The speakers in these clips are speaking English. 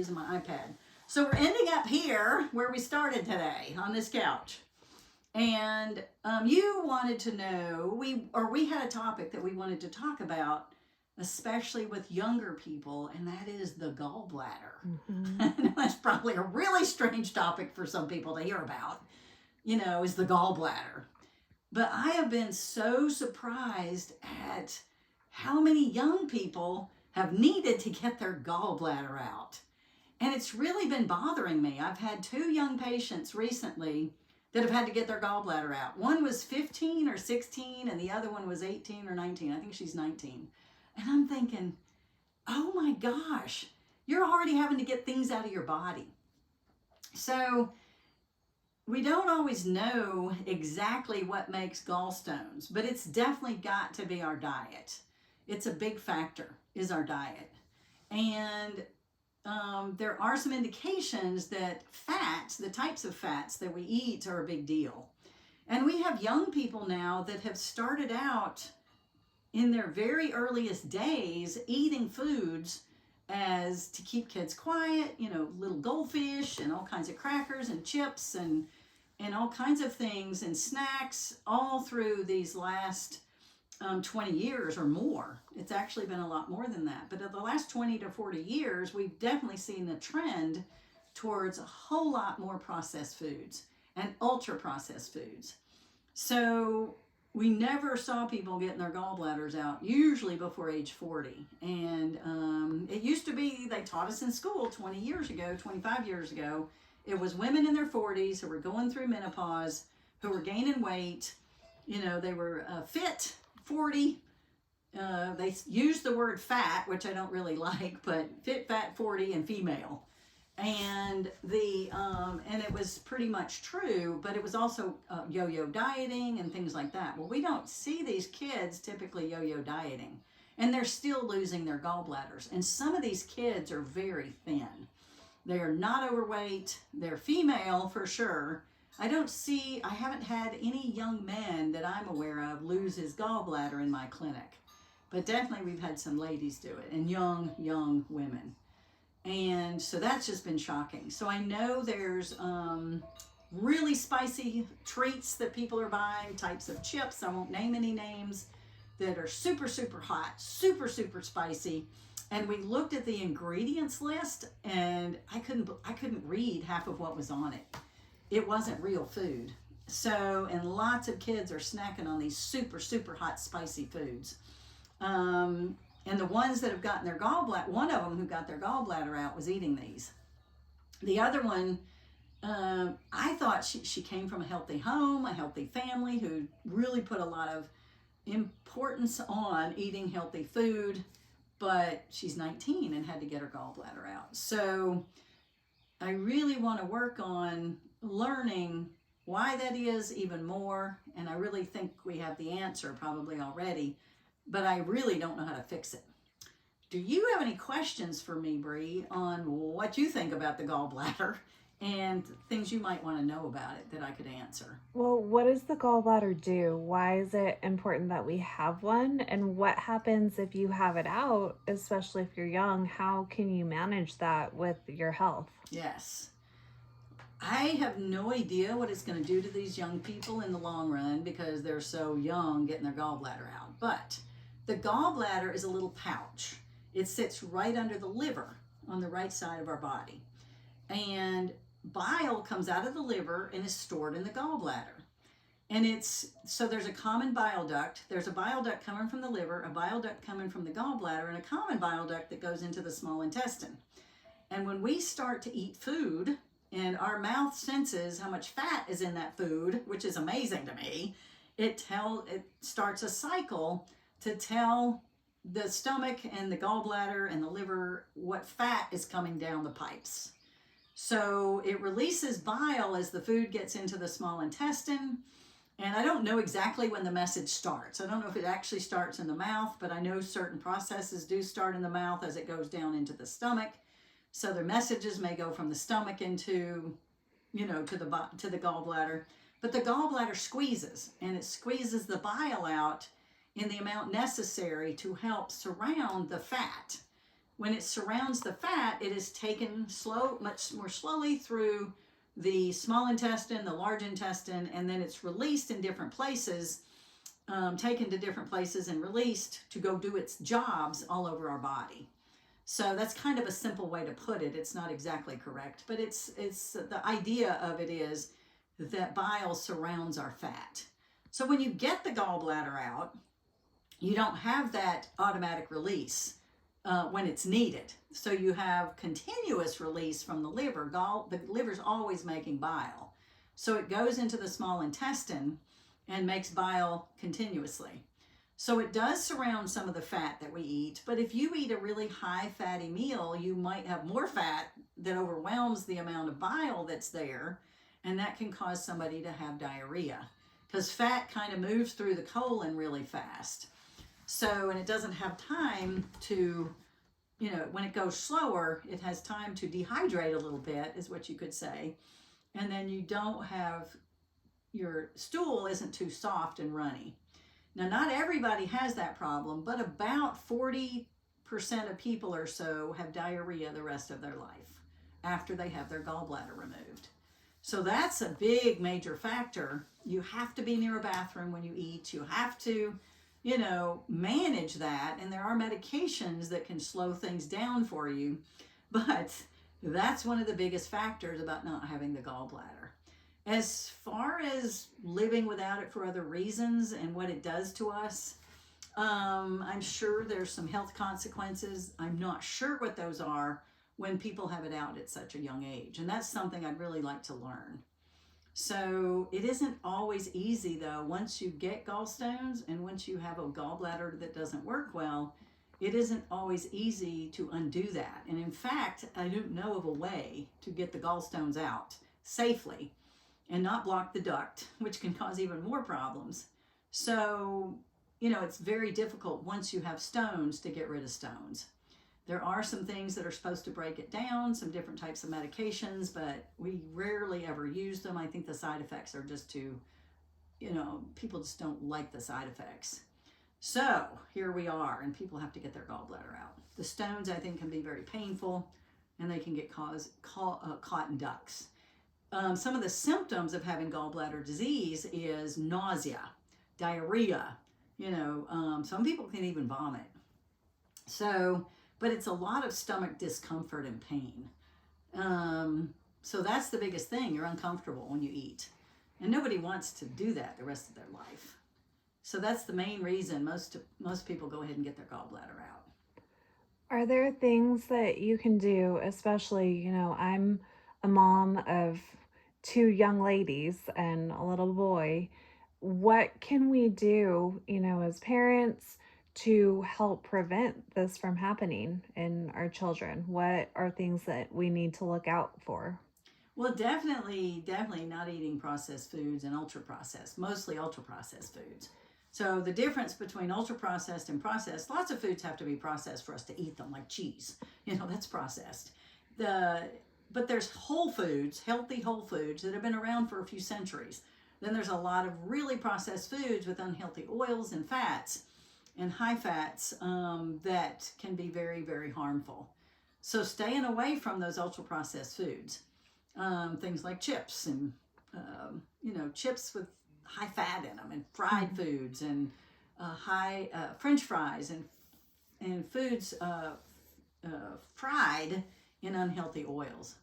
using my iPad. So we're ending up here where we started today on this couch. And you wanted to know, we had a topic that we wanted to talk about, especially with younger people, and that is the gallbladder. Mm-hmm. That's probably a really strange topic for some people to hear about, is the gallbladder. But I have been so surprised at how many young people have needed to get their gallbladder out. And it's really been bothering me. I've had 2 young patients recently that have had to get their gallbladder out. One was 15 or 16 and the other one was 18 or 19. I think she's 19. And I'm thinking, oh my gosh, you're already having to get things out of your body. So we don't always know exactly what makes gallstones, but it's definitely got to be our diet. It's a big factor, is our diet. And there are some indications that fats, the types of fats that we eat, are a big deal. And we have young people now that have started out in their very earliest days eating foods as to keep kids quiet, little goldfish and all kinds of crackers and chips and all kinds of things and snacks all through these last 20 years or more. It's actually been a lot more than that. But in the last 20 to 40 years, we've definitely seen the trend towards a whole lot more processed foods and ultra processed foods. So we never saw people getting their gallbladders out, usually before age 40. And it used to be, they taught us in school 20 years ago, 25 years ago, it was women in their 40s who were going through menopause, who were gaining weight. They were fit, 40. They used the word fat, which I don't really like, but fit, fat, 40, and female. And and it was pretty much true, but it was also yo-yo dieting and things like that. Well, we don't see these kids typically yo-yo dieting, and they're still losing their gallbladders. And some of these kids are very thin. They are not overweight. They're female for sure. I haven't had any young men that I'm aware of lose his gallbladder in my clinic. But definitely we've had some ladies do it, and young women. And so that's just been shocking. So I know there's really spicy treats that people are buying, types of chips, I won't name any names, that are super, super hot, super, super spicy. And we looked at the ingredients list, and I couldn't read half of what was on it. It wasn't real food. So, and lots of kids are snacking on these super, super hot, spicy foods. And the ones that have gotten their gallbladder, one of them who got their gallbladder out was eating these. The other one, I thought she came from a healthy home, a healthy family who really put a lot of importance on eating healthy food, but she's 19 and had to get her gallbladder out. So I really want to work on learning why that is even more, and I really think we have the answer probably already, but I really don't know how to fix it. Do you have any questions for me, Bree, on what you think about the gallbladder and things you might want to know about it that I could answer? Well, what does the gallbladder do? Why is it important that we have one? And what happens if you have it out, especially if you're young? How can you manage that with your health? Yes. I have no idea what it's going to do to these young people in the long run because they're so young getting their gallbladder out. But the gallbladder is a little pouch. It sits right under the liver on the right side of our body. And bile comes out of the liver and is stored in the gallbladder. And so there's a common bile duct. There's a bile duct coming from the liver, a bile duct coming from the gallbladder, and a common bile duct that goes into the small intestine. And when we start to eat food, and our mouth senses how much fat is in that food, which is amazing to me, it starts a cycle to tell the stomach and the gallbladder and the liver what fat is coming down the pipes. So it releases bile as the food gets into the small intestine. And I don't know exactly when the message starts. I don't know if it actually starts in the mouth, but I know certain processes do start in the mouth as it goes down into the stomach. So the messages may go from the stomach into, to the gallbladder. But the gallbladder squeezes, and it squeezes the bile out in the amount necessary to help surround the fat. when it surrounds the fat, it is taken much more slowly through the small intestine, the large intestine, and then it's released in different places, taken to different places and released to go do its jobs all over our body. So that's kind of a simple way to put it. It's not exactly correct, but it's the idea of it is that bile surrounds our fat. So when you get the gallbladder out, you don't have that automatic release when it's needed. So you have continuous release from the liver. The liver's always making bile. So it goes into the small intestine and makes bile continuously. So it does surround some of the fat that we eat, but if you eat a really high fatty meal, you might have more fat that overwhelms the amount of bile that's there, and that can cause somebody to have diarrhea because fat kind of moves through the colon really fast. So, and it doesn't have time to, when it goes slower, it has time to dehydrate a little bit, is what you could say. And then you don't have, your stool isn't too soft and runny. Now, not everybody has that problem, but about 40% of people or so have diarrhea the rest of their life after they have their gallbladder removed. So that's a big major factor. You have to be near a bathroom when you eat. You have to, manage that. And there are medications that can slow things down for you. But that's one of the biggest factors about not having the gallbladder. As far as living without it for other reasons and what it does to us, I'm sure there's some health consequences. I'm not sure what those are when people have it out at such a young age. And that's something I'd really like to learn. So it isn't always easy, though. Once you get gallstones and once you have a gallbladder that doesn't work well, it isn't always easy to undo that. And in fact, I don't know of a way to get the gallstones out safely and not block the duct, which can cause even more problems. So, it's very difficult once you have stones to get rid of stones. There are some things that are supposed to break it down, some different types of medications, but we rarely ever use them. I think the side effects are just too, people just don't like the side effects. So here we are, and people have to get their gallbladder out. The stones, I think, can be very painful, and they can get caught in ducts. Some of the symptoms of having gallbladder disease is nausea, diarrhea, some people can even vomit. So, but it's a lot of stomach discomfort and pain. So that's the biggest thing. You're uncomfortable when you eat. And nobody wants to do that the rest of their life. So that's the main reason most people go ahead and get their gallbladder out. Are there things that you can do, especially, I'm a mom of 2 young ladies and a little boy. What can we do, as parents to help prevent this from happening in our children? What are things that we need to look out for? Well, definitely not eating processed foods and ultra-processed, mostly ultra-processed foods. So the difference between ultra-processed and processed, lots of foods have to be processed for us to eat them, like cheese. That's processed. But there's whole foods, healthy whole foods that have been around for a few centuries. Then there's a lot of really processed foods with unhealthy oils and fats and high fats that can be very, very harmful. So staying away from those ultra-processed foods. Things like chips and, chips with high fat in them, and fried foods and high French fries and foods fried in unhealthy oils.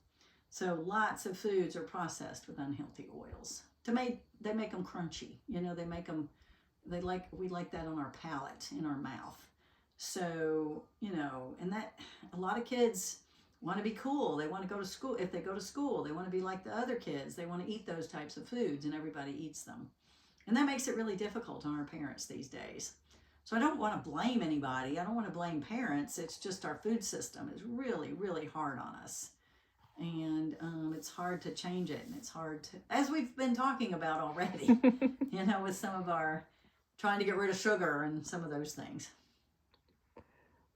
So lots of foods are processed with unhealthy oils. They make them crunchy. They make them. We like that on our palate, in our mouth. So and that a lot of kids want to be cool. They want to go to school. If they go to school, they want to be like the other kids. They want to eat those types of foods, and everybody eats them. And that makes it really difficult on our parents these days. So I don't want to blame anybody. I don't want to blame parents. It's just our food system is really, really hard on us. And it's hard to change it. And it's hard to, as we've been talking about already, with some of our trying to get rid of sugar and some of those things.